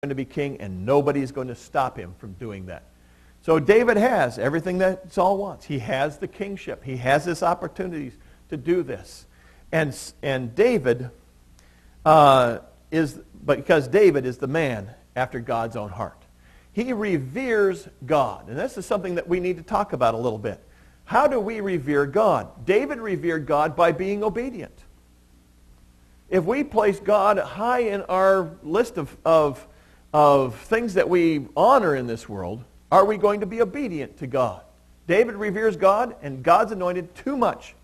going to be king, and nobody's going to stop him from doing that. So David has everything that Saul wants. He has the kingship. He has his opportunities to do this. And David because David is the man after God's own heart. He reveres God. And this is something that we need to talk about a little bit. How do we revere God? David revered God by being obedient. If we place God high in our list of things that we honor in this world, are we going to be obedient to God? David reveres God, and God's anointed too much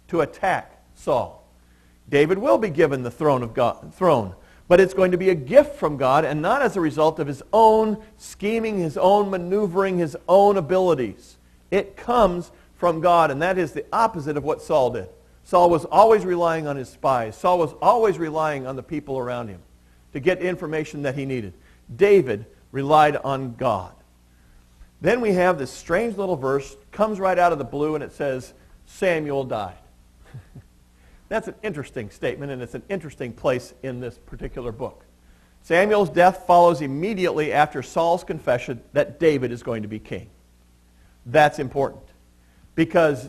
to attack Saul. David will be given the throne, but it's going to be a gift from God and not as a result of his own scheming, his own maneuvering, his own abilities. It comes from God, and that is the opposite of what Saul did. Saul was always relying on his spies. Saul was always relying on the people around him to get information that he needed. David relied on God. Then we have this strange little verse, comes right out of the blue, and it says, Samuel died. That's an interesting statement, and it's an interesting place in this particular book. Samuel's death follows immediately after Saul's confession that David is going to be king. That's important, because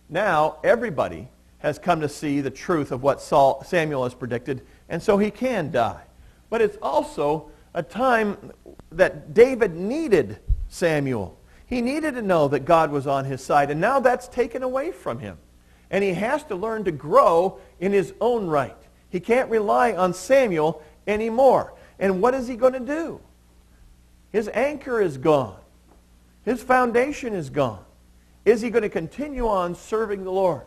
now everybody has come to see the truth of what Samuel has predicted, and so he can die. But it's also a time that David needed Samuel. He needed to know that God was on his side, and now that's taken away from him. And he has to learn to grow in his own right. He can't rely on Samuel anymore. And what is he going to do? His anchor is gone. His foundation is gone. Is he going to continue on serving the Lord?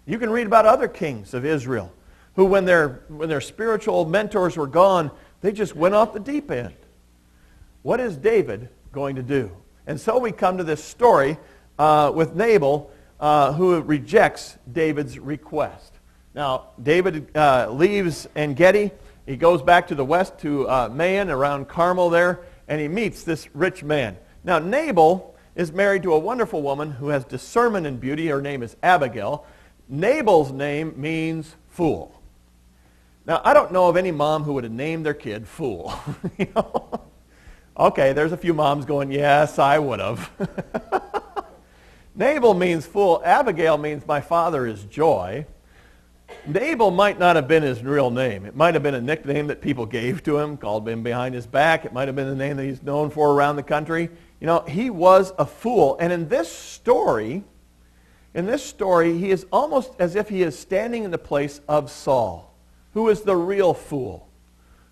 You can read about other kings of Israel who, when their spiritual mentors were gone, they just went off the deep end. What is David going to do? And so we come to this story with Nabal, who rejects David's request. Now, David leaves En-Gedi. He goes back to the west to Maon, around Carmel there, and he meets this rich man. Now, Nabal is married to a wonderful woman who has discernment and beauty. Her name is Abigail. Nabal's name means fool. Now, I don't know of any mom who would have named their kid Fool. You know? Okay, there's a few moms going, yes, I would have. Nabal means fool. Abigail means my father is joy. Nabal might not have been his real name. It might have been a nickname that people gave to him, called him behind his back. It might have been the name that he's known for around the country. You know, he was a fool. And in this story, he is almost as if he is standing in the place of Saul, who is the real fool,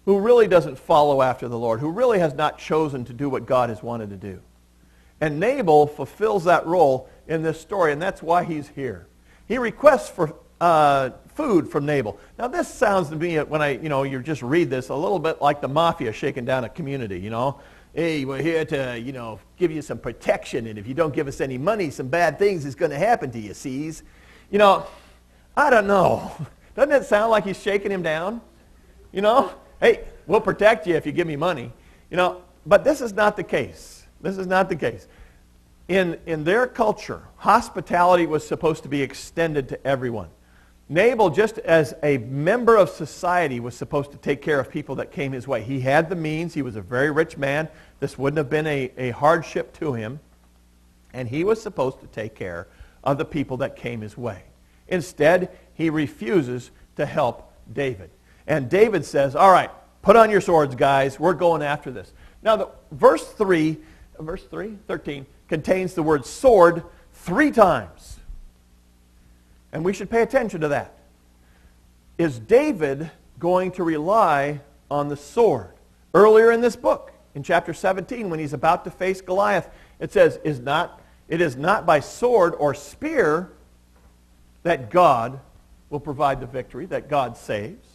who really doesn't follow after the Lord, who really has not chosen to do what God has wanted to do. And Nabal fulfills that role in this story, and that's why he's here. He requests for food from Nabal. Now, this sounds to me, when you just read this, a little bit like the mafia shaking down a community, you know. Hey, we're here to, give you some protection, and if you don't give us any money, some bad things is going to happen to you, sees? You know, I don't know. Doesn't it sound like he's shaking him down? You know, hey, we'll protect you if you give me money. You know, but this is not the case. This is not the case. In their culture, hospitality was supposed to be extended to everyone. Nabal, just as a member of society, was supposed to take care of people that came his way. He had the means. He was a very rich man. This wouldn't have been a hardship to him. And he was supposed to take care of the people that came his way. Instead, he refuses to help David. And David says, all right, put on your swords, guys. We're going after this. Now, verse 13, contains the word sword 3 times. And we should pay attention to that. Is David going to rely on the sword? Earlier in this book, in chapter 17, when he's about to face Goliath, it says, it is not by sword or spear that God will provide the victory, that God saves.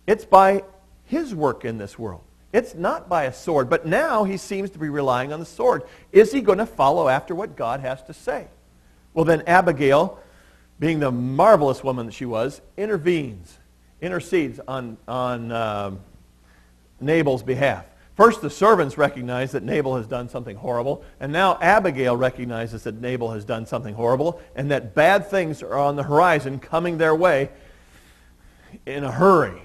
It's by his work in this world. It's not by a sword, but now he seems to be relying on the sword. Is he going to follow after what God has to say? Well, then Abigail, being the marvelous woman that she was, intercedes on Nabal's behalf. First, the servants recognize that Nabal has done something horrible, and now Abigail recognizes that Nabal has done something horrible, and that bad things are on the horizon coming their way in a hurry.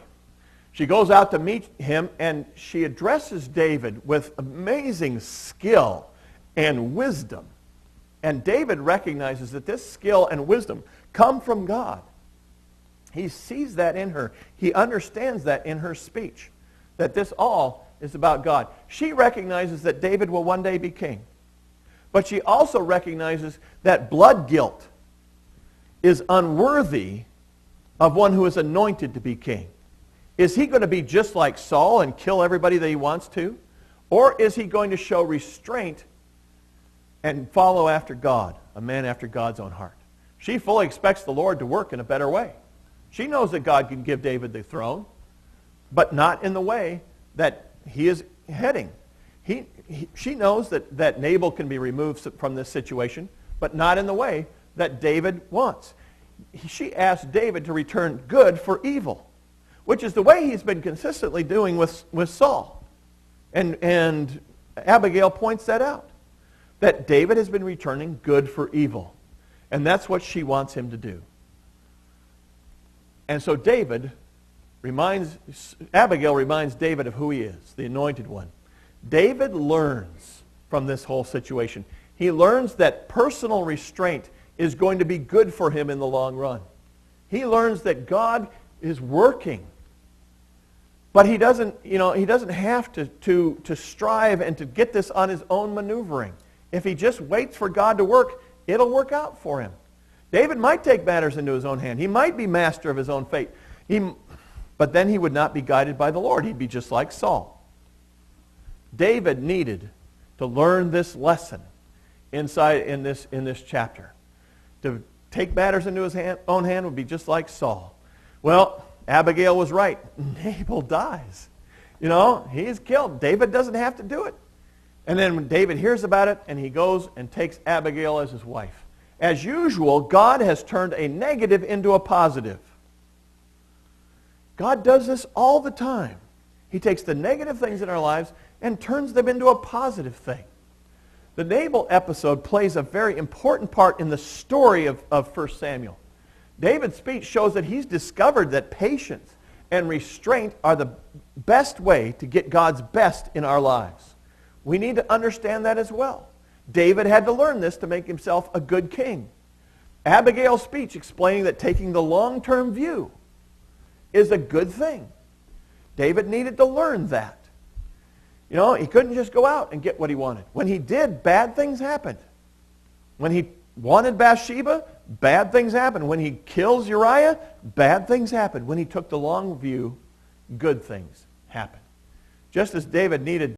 She goes out to meet him, and she addresses David with amazing skill and wisdom. And David recognizes that this skill and wisdom come from God. He sees that in her. He understands that in her speech, that this all is about God. She recognizes that David will one day be king. But she also recognizes that blood guilt is unworthy of one who is anointed to be king. Is he going to be just like Saul and kill everybody that he wants to? Or is he going to show restraint and follow after God, a man after God's own heart? She fully expects the Lord to work in a better way. She knows that God can give David the throne, but not in the way that he is heading. She knows that Nabal can be removed from this situation, but not in the way that David wants. She asked David to return good for evil, which is the way he's been consistently doing with Saul. And Abigail points that out, that David has been returning good for evil. And that's what she wants him to do. And so Abigail reminds David of who he is, the anointed one. David learns from this whole situation. He learns that personal restraint is going to be good for him in the long run. He learns that God is working. But he doesn't have to strive and to get this on his own maneuvering. If he just waits for God to work, it'll work out for him. David might take matters into his own hand. He might be master of his own fate. But then he would not be guided by the Lord. He'd be just like Saul. David needed to learn this lesson in this chapter. To take matters into his own hand would be just like Saul. Well, Abigail was right. Nabal dies. He's killed. David doesn't have to do it. And then when David hears about it, and he goes and takes Abigail as his wife. As usual, God has turned a negative into a positive. God does this all the time. He takes the negative things in our lives and turns them into a positive thing. The Nabal episode plays a very important part in the story of 1 Samuel. David's speech shows that he's discovered that patience and restraint are the best way to get God's best in our lives. We need to understand that as well. David had to learn this to make himself a good king. Abigail's speech explaining that taking the long-term view is a good thing. David needed to learn that. He couldn't just go out and get what he wanted. When he did, bad things happened. When he wanted Bathsheba, bad things happened. When he kills Uriah, bad things happened. When he took the long view, good things happened. Just as David needed